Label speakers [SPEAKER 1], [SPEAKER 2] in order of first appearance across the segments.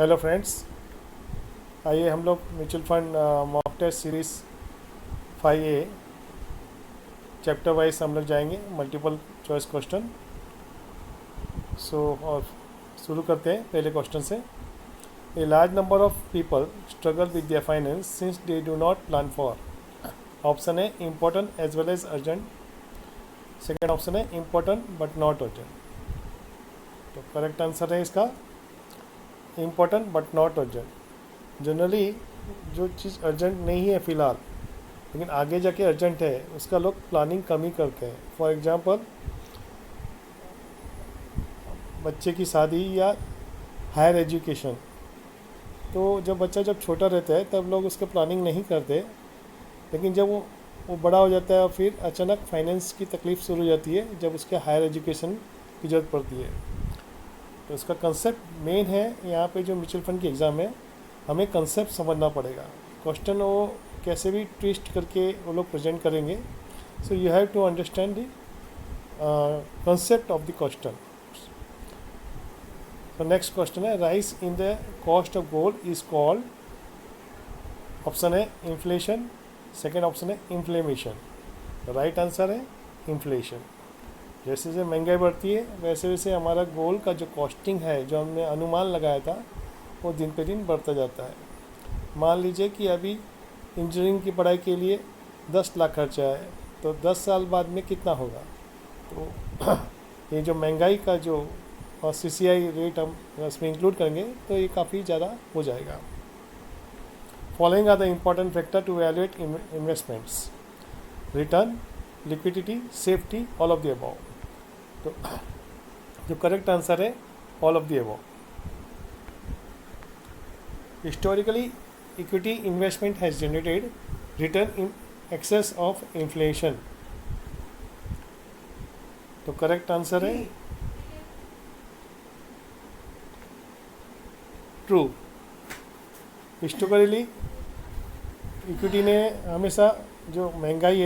[SPEAKER 1] Hello friends, आइए हम लोग mutual fund mock test series 5A chapter wise हम लोग जाएंगे, मल्टीपल चॉइस क्वेश्चन। और शुरू करते हैं पहले क्वेश्चन से। A large number of people struggle with their finance since they do not plan for. Option है important as well as urgent. Second option है इम्पोर्टेंट बट नॉट अर्जेंट। तो correct answer है इसका important but not urgent. Generally जो चीज़ urgent नहीं है फ़िलहाल लेकिन आगे जाके अर्जेंट है, उसका लोग प्लानिंग कम ही करते हैं। फॉर एग्जांपल, बच्चे की शादी या हायर एजुकेशन। तो जब बच्चा जब छोटा रहता है तब लोग उसका प्लानिंग नहीं करते, लेकिन जब वो बड़ा हो जाता है और फिर अचानक फाइनेंस की तकलीफ़ शुरू हो जाती है जब उसके हायर एजुकेशन की ज़रूरत पड़ती है। तो इसका कंसेप्ट मेन है यहाँ पे। जो म्यूचुअल फंड की एग्ज़ाम है, हमें कंसेप्ट समझना पड़ेगा। क्वेश्चन वो कैसे भी ट्विस्ट करके वो लोग प्रेजेंट करेंगे, so you have to understand the concept of the question. तो नेक्स्ट क्वेश्चन है, rise in the cost of gold is called. Option है इन्फ्लेशन, सेकेंड ऑप्शन है इन्फ्लेमेशन। राइट आंसर है इन्फ्लेशन। जैसे जैसे महंगाई बढ़ती है वैसे वैसे हमारा गोल्ड का जो कॉस्टिंग है, जो हमने अनुमान लगाया था, वो दिन पे दिन बढ़ता जाता है। मान लीजिए कि अभी इंजीनियरिंग की पढ़ाई के लिए 10 लाख खर्चा है, तो 10 साल बाद में कितना होगा। तो ये जो महंगाई का जो CCI रेट हम इसमें इंक्लूड करेंगे तो ये काफ़ी ज़्यादा हो जाएगा। Following are the important factor to valuate investments: return, liquidity, safety, all of the above. तो जो करेक्ट आंसर है all of the above. Historically equity investment has generated return in excess of inflation. तो correct answer है true. Historically equity ने हमेशा जो महंगाई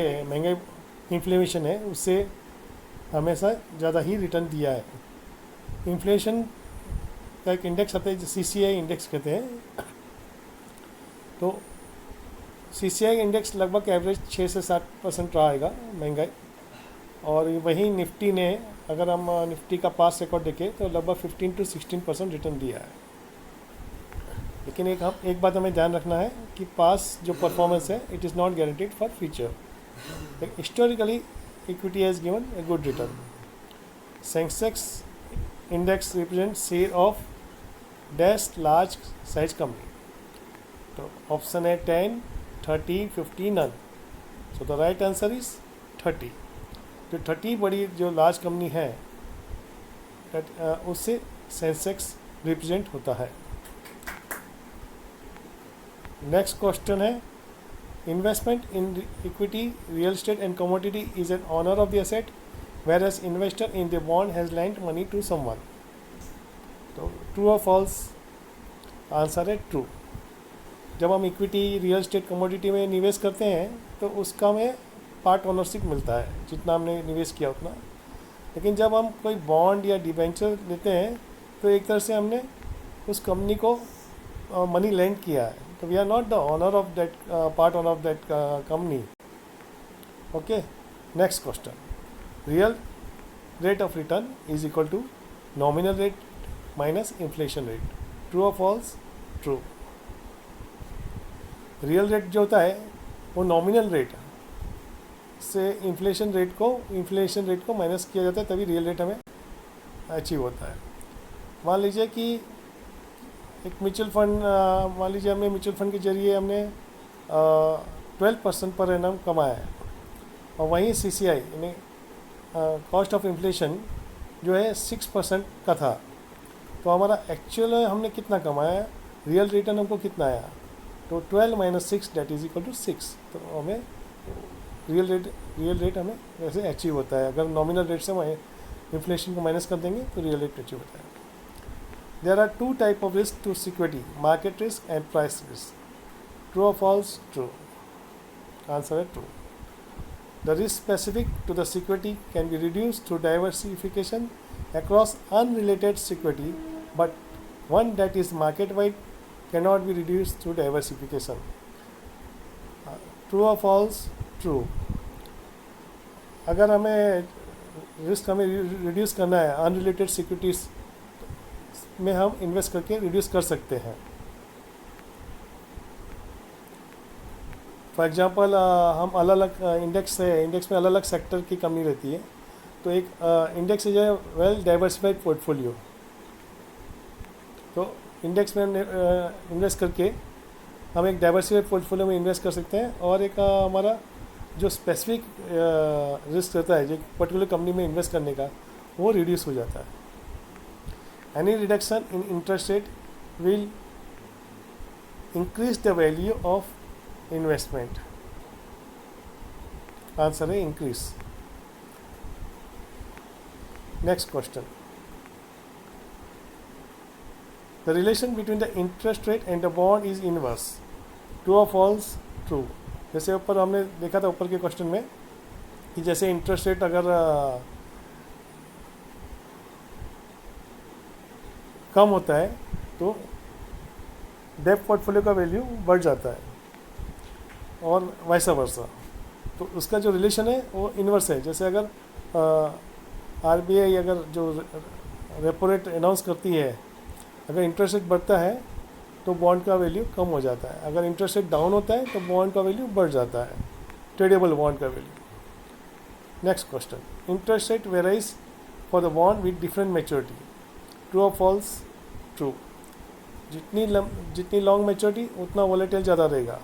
[SPEAKER 1] inflation है, उससे हमेशा ज़्यादा ही रिटर्न दिया है। इन्फ्लेशन का एक इंडेक्स आता है जो CCI इंडेक्स कहते हैं। तो CCI इंडेक्स लगभग एवरेज 6 से 7% रहा है महंगाई। और वहीं निफ्टी ने, अगर हम निफ्टी का पास रिकॉर्ड देखें तो लगभग 15 to 16% रिटर्न दिया है। लेकिन एक बात हमें ध्यान रखना है कि पास जो परफॉर्मेंस है, it is not guaranteed for future. Historically equity has given a good return. Sensex index represent share of dash large size company. तो ऑप्शन है 10, 30, 50, none. So the right answer is 30। जो 30 बड़ी जो लार्ज कंपनी है, उससे Sensex represent होता है। Next question है, investment in equity, real estate and commodity is an owner of the asset, whereas investor in the bond has lent money to someone. तो true और फॉल्स? आंसर है true. जब हम equity, real estate, commodity में निवेश करते हैं तो उसका हमें पार्ट ओनरशिप मिलता है, जितना हमने निवेश किया उतना। लेकिन जब हम कोई बॉन्ड या डिबेंचर लेते हैं तो एक तरह से हमने उस कंपनी को मनी लेंड किया है। तो we are not the owner of that part owner of that company. Okay, next question, real rate of return is equal to nominal rate minus inflation rate. True और false? True. Real rate जो होता है वो nominal rate से inflation rate को minus किया जाता है, तभी रियल रेट हमें अचीव होता है। मान लीजिए कि एक म्यूचुअल फंड, मान लीजिए हमने म्यूचुअल फंड के जरिए हमने 12% पर एनम कमाया है, और वहीं CCI यानी कॉस्ट ऑफ इन्फ्लेशन जो है 6% का था। तो हमारा एक्चुअल हमने कितना कमाया, रियल रिटर्न हमको कितना आया, तो 12 - 6 दैट इज इक्वल टू 6। तो हमें रियल रेट हमें वैसे अचीव होता है। अगर नॉमिनल रेट से इन्फ्लेशन को माइनस कर देंगे तो रियल रेट अचीव होता है। There are 2 type of risk to security: market risk and price risk. True और फॉल्स? ट्रू। आंसर है true. The risk specific to the security can be reduced through diversification across unrelated security, but one that is market wide cannot be reduce through diversification. True और false? True. अगर हमें risk reduce करना है unrelated securities में हम invest करके reduce कर सकते हैं. फॉर एग्जांपल हम अलग अलग इंडेक्स में अलग अलग सेक्टर की कंपनी रहती है, तो एक index is a well diversified portfolio. तो इंडेक्स में इन्वेस्ट करके हम एक डाइवर्सिफाइड पोर्टफोलियो में इन्वेस्ट कर सकते हैं, और एक हमारा जो स्पेसिफिक रिस्क रहता है जो पर्टिकुलर कंपनी में इन्वेस्ट करने का, वो रिड्यूस हो जाता है. Any reduction in interest rate will increase the value of investment. Answer है increase. Next question. The relation between the interest rate and the bond is inverse. True और false? True. जैसे ऊपर हमने देखा था ऊपर के क्वेश्चन में कि जैसे इंटरेस्ट रेट अगर कम होता है तो डेब्ट पोर्टफोलियो का वैल्यू बढ़ जाता है, और वैसा वर्सा. तो उसका जो रिलेशन है वो इन्वर्स है. जैसे अगर आरबीआई अगर जो रेपो रेट अनाउंस करती है, अगर इंटरेस्ट रेट बढ़ता है तो बॉन्ड का वैल्यू कम हो जाता है. अगर इंटरेस्ट रेट डाउन होता है तो बॉन्ड का वैल्यू बढ़ जाता है, ट्रेडेबल बॉन्ड का value. Next question. Interest rate varies for the bond with different maturity. True और फॉल्स? ट्रू. जितनी लॉन्ग मैच्योरिटी उतना वॉलेटाइल ज़्यादा रहेगा,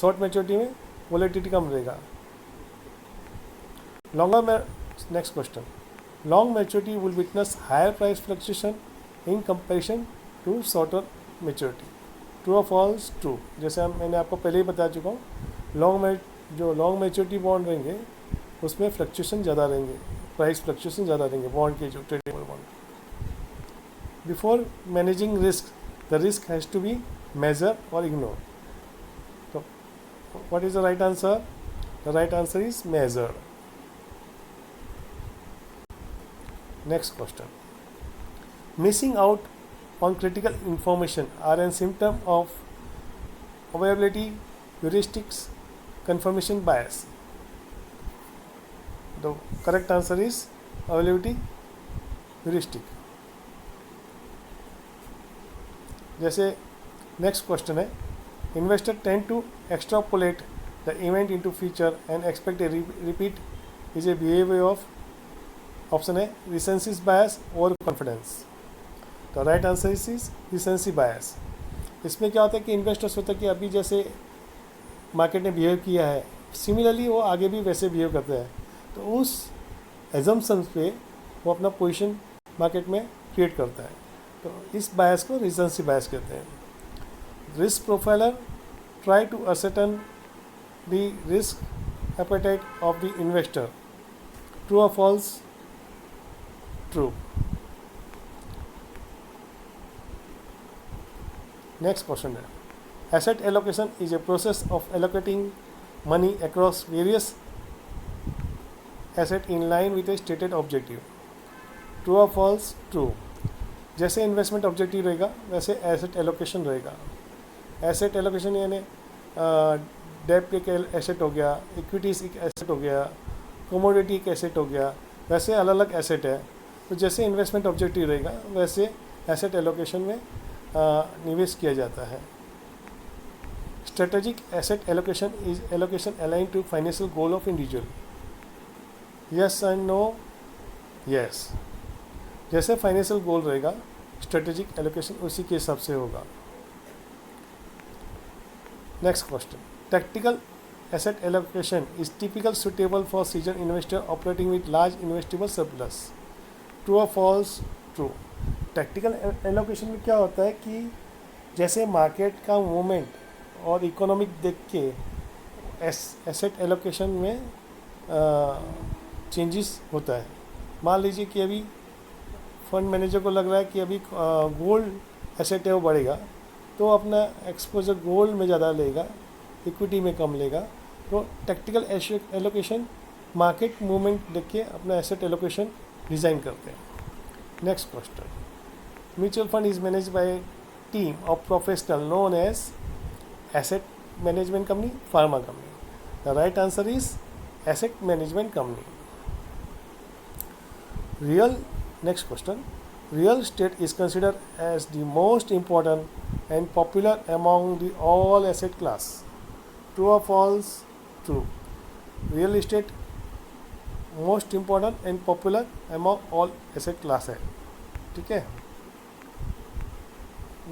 [SPEAKER 1] शॉर्ट मैच्योरिटी में वॉलेटिलिटी कम रहेगा. Next question. Long maturity will witness higher price fluctuation in comparison to shorter maturity. True और false? True. जैसे मैंने आपको पहले ही बता चुका हूँ, जो लॉन्ग मैच्योरिटी बॉन्ड रहेंगे उसमें फ्लक्चुएशन ज़्यादा रहेंगे, प्राइस फ्लक्चुएशन ज़्यादा रहेंगे बॉन्ड के, जो tradable bond. Before managing risk the risk has to be measure और इग्नोर. तो what is the right answer? The right answer is measure. Next question. Missing out on critical information are a symptom of availability, heuristics, confirmation bias. The correct answer is availability, heuristic. जैसे next question है, investor tend to extrapolate the event into future and expect a repeat is a behaviour of. Option है recency bias और confidence. तो right answer is recency bias. इसमें क्या होता है कि इन्वेस्टर्स होता है कि अभी जैसे मार्केट ने बिहेव किया है, सिमिलरली वो आगे भी वैसे बिहेव करते हैं, तो उस एजम्पशंस पे वो अपना पोजीशन मार्केट में क्रिएट करता है. तो इस बायस को रिसेंसी बायस कहते हैं. Risk profiler try to ascertain the risk appetite of the investor. True और फॉल्स? ट्रू. नेक्स्ट क्वेश्चन है, asset allocation is a process of allocating money across various asset in line with a stated objective. True और false? True. जैसे investment objective रहेगा वैसे asset allocation रहेगा. Asset allocation यानी डेब्ट एक एसेट हो गया, इक्विटीज एक एसेट हो गया, कमोडिटी एक एसेट हो गया, वैसे अलग अलग एसेट है. तो जैसे इन्वेस्टमेंट ऑब्जेक्टिव रहेगा वैसे एसेट एलोकेशन में निवेश किया जाता है. Strategic asset allocation is allocation align to financial goal of individual. Yes and no? Yes. जैसे फाइनेंशियल गोल रहेगा स्ट्रेटेजिक एलोकेशन उसी के हिसाब से होगा. Next question. Tactical asset allocation is typical suitable for season investor operating with large investable surplus. True और false? True. Tactical allocation में क्या होता है कि जैसे मार्केट का मूवमेंट और इकोनॉमिक देख के एसेट एलोकेशन में चेंजेस होता है. मान लीजिए कि अभी फंड मैनेजर को लग रहा है कि अभी गोल्ड एसेट है वो बढ़ेगा, तो अपना एक्सपोजर गोल्ड में ज़्यादा लेगा, इक्विटी में कम लेगा. तो टैक्टिकल एलोकेशन मार्केट मूवमेंट देख के अपना एसेट एलोकेशन डिज़ाइन करते हैं. Next question. Mutual fund is managed by a team of professionals known as asset management company, pharma company. The right answer is asset management company. Next question. Real estate is considered as the most important and popular among the all asset class. True or false? True. Real estate most important and popular among all asset class है. ठीक है.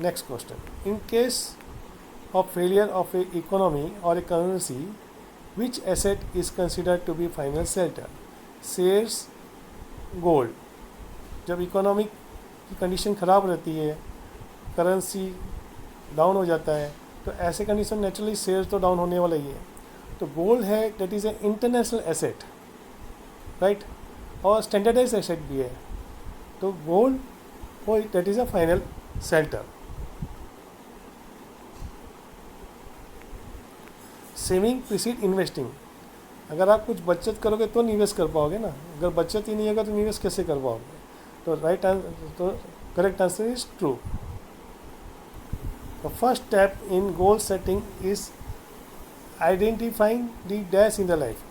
[SPEAKER 1] Next question. In case of failure of a economy और a currency, which asset is considered to be final shelter? Shares, gold. जब economic की condition ख़राब रहती है, currency down हो जाता है, तो ऐसे कंडीशन नेचुरली शेयर्स तो डाउन होने वाला ही है. तो गोल्ड है, that is a international asset, right, और स्टैंडर्डाइज एसेट भी है. तो गोल्ड वो that is a final shelter. Saving preceded investing. अगर आप कुछ बचत करोगे तो निवेश कर पाओगे ना. अगर बचत ही नहीं होगा तो निवेश कैसे कर पाओगे? तो तो correct answer is true. The first step in goal setting is identifying the dash in the life.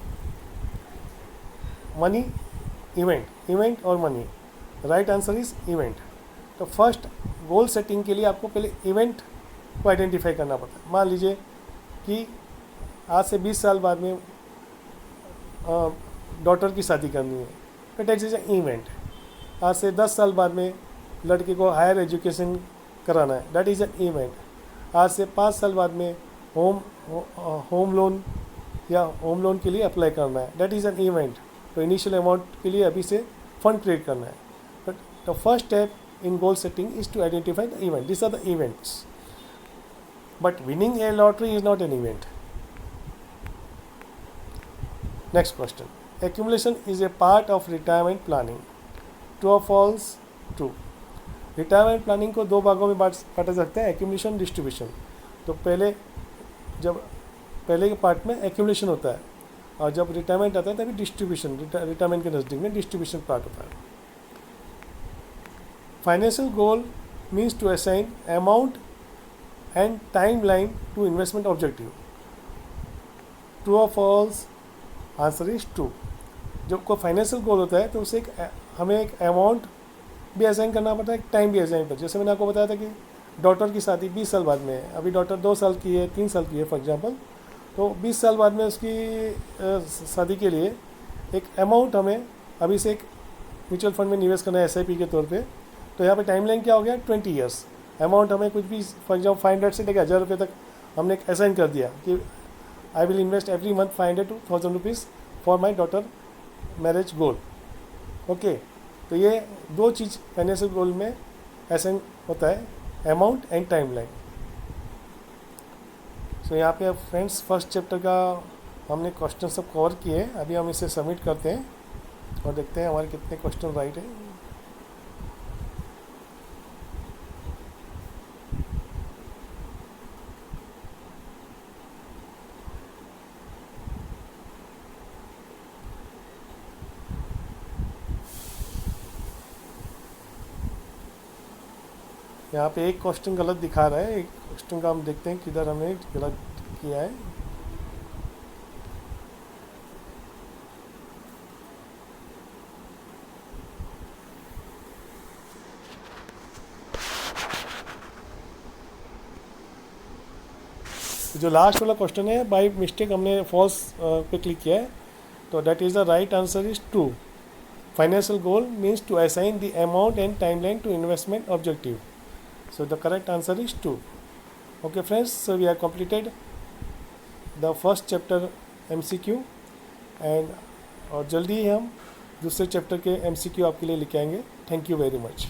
[SPEAKER 1] Money, event और money. Right answer is event. तो फर्स्ट गोल सेटिंग के लिए आपको पहले इवेंट को आइडेंटिफाई करना पड़ता है. मान लीजिए कि आज से 20 साल बाद में डॉटर की शादी करनी है, तो दैट इज ए इवेंट. आज से 10 साल बाद में लड़के को हायर एजुकेशन कराना है, दैट इज़ ए इवेंट. आज से 5 साल बाद में होम लोन या होम लोन के लिए अप्लाई करना है, दैट इज़ एन इवेंट. तो इनिशियल अमाउंट के लिए अभी से फंड क्रिएट करना है. But the first step in goal setting is to identify the event. This are the events. But winning a lottery is not an event. Next question. Accumulation is a part of retirement planning. True और false? True. Retirement planning को 2 भागों में बांटा सकते हैं, accumulation, distribution. तो पहले के पार्ट में एक्यूमुलेशन होता है, और जब रिटायरमेंट आता है तभी डिस्ट्रीब्यूशन, रिटायरमेंट के नज़दीक में डिस्ट्रीब्यूशन पार्ट होता है. Financial goal means to assign amount and time line to investment objective. True और फॉल्स? Answer is true. जब कोई फाइनेंशियल गोल होता है तो उसे हमें एक अमाउंट भी असाइन करना पड़ता है, एक टाइम भी असाइन करता है. जैसे मैंने आपको बताया था कि डॉटर की शादी 20 साल बाद में है, अभी डॉटर 2 साल की है, 3 साल की है फॉर एग्जांपल. तो 20 साल बाद में उसकी शादी के लिए एक अमाउंट हमें अभी से एक म्यूचुअल फंड में निवेश करना है SIP के तौर पे. तो यहाँ पे टाइमलाइन क्या हो गया? 20 ईयर्स. अमाउंट हमें कुछ भी फॉर एग्जाम्पल 500 से लेकर 1000 रुपये तक हमने एक असाइन कर दिया कि I will invest every month 500 to 1000 rupees for my daughter marriage goal. Okay. तो ये 2 चीज़ फाइनेंशियल गोल में असाइन होता है, अमाउंट एंड टाइमलाइन. सो यहाँ पे फ्रेंड्स फर्स्ट चैप्टर का हमने क्वेश्चन सब कवर किए हैं. अभी हम इसे सबमिट करते हैं और देखते हैं हमारे कितने क्वेश्चन राइट है. यहाँ पे एक क्वेश्चन गलत दिखा रहा है, एक क्वेश्चन का हम देखते हैं किधर हमने गलत किया है. जो लास्ट वाला क्वेश्चन है बाय मिस्टेक हमने फॉल्स पे क्लिक किया है. तो that is the right answer is true. Financial goal means to assign the amount and timeline to investment objective. So the correct answer is 2. Okay friends, so we have completed the first chapter MCQ and और जल्दी ही हम दूसरे chapter के MCQ आपके लिए लेके आएंगे. Thank you very much.